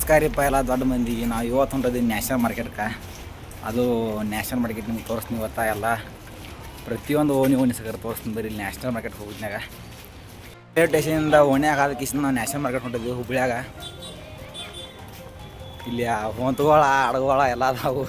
ನಮಸ್ಕಾರ ರೀ ಎಲ್ಲ ದೊಡ್ಡ ಮಂದಿಗೆ. ನಾವು ಇವತ್ತು ಹೊಂಟೋದೀವಿ ನ್ಯಾಷನಲ್ ಮಾರ್ಕೆಟ್ಗೆ. ಅದು ನ್ಯಾಷನಲ್ ಮಾರ್ಕೆಟ್ ನಿಮ್ಗೆ ತೋರಿಸ್ತೀನಿ ಇವತ್ತ ಎಲ್ಲ ಪ್ರತಿಯೊಂದು ಓಣಿ ಸಗರ್ ತೋರಿಸ್ತೀನಿ ಬರ್ರಿ. ಇಲ್ಲಿ ನ್ಯಾಷನಲ್ ಮಾರ್ಕೆಟ್ ಹೋಗಿದ್ನಾಗ ರೈಲ್ವೆ ಸ್ಟೇಷನಿಂದ ಓಣ್ಯಾಗ ಆದಕ್ಕಿಂತ ನಾವು ನ್ಯಾಷನಲ್ ಮಾರ್ಕೆಟ್ ಹೊಂಟಿದ್ವಿ ಹುಬ್ಳ್ಯಾಗ. ಇಲ್ಲಿ ಹೊಂತುಗಳ ಹಡಗುಗಳ ಎಲ್ಲ ಅದಾವು.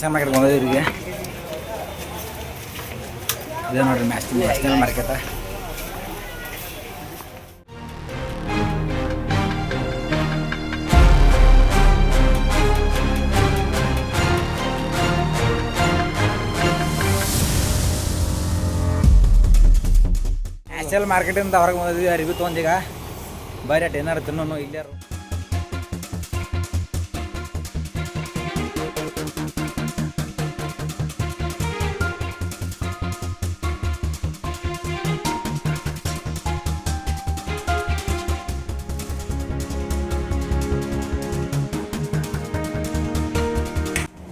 ನ್ಯಾಷನಲ್ ಮಾರ್ಕೆಟ್ ಬಂದಿದ್ದೀವಿ ಈಗ. ಇದೇ ನೋಡ್ರಿ ನ್ಯಾಷನಲ್ ಮಾರ್ಕೆಟ. ನ್ಯಾಷನಲ್ ಮಾರ್ಕೆಟಿಂದ ಹೊರಗೆ ಬಂದಿದ್ವಿ ಅರಿವಿ ತೊಗೊಂಡೀಗ. ಬರೀ ಅಟ್ ಏನಾರು ತಿನ್ನೋನು ಇಲ್ಲೇ.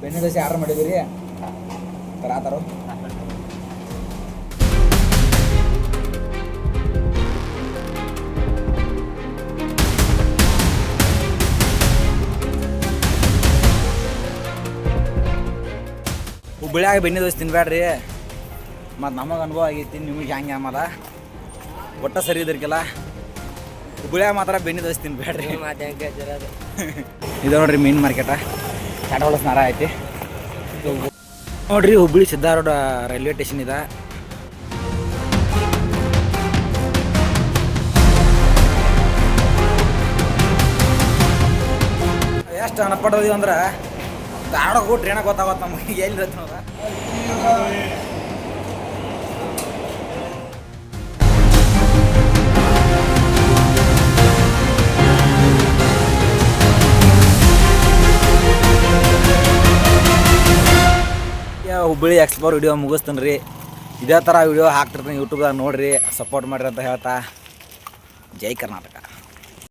ಬೆಣ್ಣೆ ದೋಸೆ ಆರ್ಡರ್ ಮಾಡಿದ್ವಿ ರೀ. ತರಾತಾರೋ ಹುಬ್ಬಳ್ಯಾಗ ಬೆಣ್ಣೆ ದೋಸೆ ತಿನ್ಬೇಡ್ರಿ. ಮತ್ತು ನಮಗೆ ಅನುಭವ ಆಗೈತಿ, ನಿಮಗೆ ಹೆಂಗೆ ಆಮಲ್ಲ ಒಟ್ಟ ಸರಿ ಇದ್ರಿಕಿಲ್ಲ. ಹುಬ್ಬಳ್ಯಾಗ ಮಾತ್ರ ಬೆಣ್ಣೆ ದೋಸೆ ತಿನ್ಬೇಡ್ರಿ. ಇದು ನೋಡ್ರಿ ಮೀನು ಮಾರ್ಕೆಟ. ಕಡವಳ ಸ್ನಾರ ಐತಿ ನೋಡ್ರಿ. ಹುಬ್ಬಳ್ಳಿ ಸಿದ್ದಾರೂಢ ರೈಲ್ವೆ ಸ್ಟೇಷನ್ ಇದೆ. ಎಷ್ಟು ಅನ್ಪಡೋದಿ ಅಂದ್ರೆ ಧಾರವಾಡಕ್ಕೆ ಹೋಗಿ ಟ್ರೈನಾಗ ಗೊತ್ತಾಗತ್ತೆ ನಮಗೆ ಎಲ್ಲಿ ಇರುತ್ತೆ ನೋಡ. ಹುಬ್ಬಳ್ಳಿ ಎಕ್ಸ್ಪ್ಲೋರ್ ವಿಡಿಯೋ ಮುಗಿಸ್ತೀನಿ ರೀ. ಇದೇ ಥರ ವಿಡಿಯೋ ಹಾಕ್ತಿರ್ತೀನಿ ಯೂಟ್ಯೂಬ್ದಾಗ, ನೋಡಿರಿ, ಸಪೋರ್ಟ್ ಮಾಡಿರಿ ಅಂತ ಹೇಳ್ತಾ ಜೈ ಕರ್ನಾಟಕ.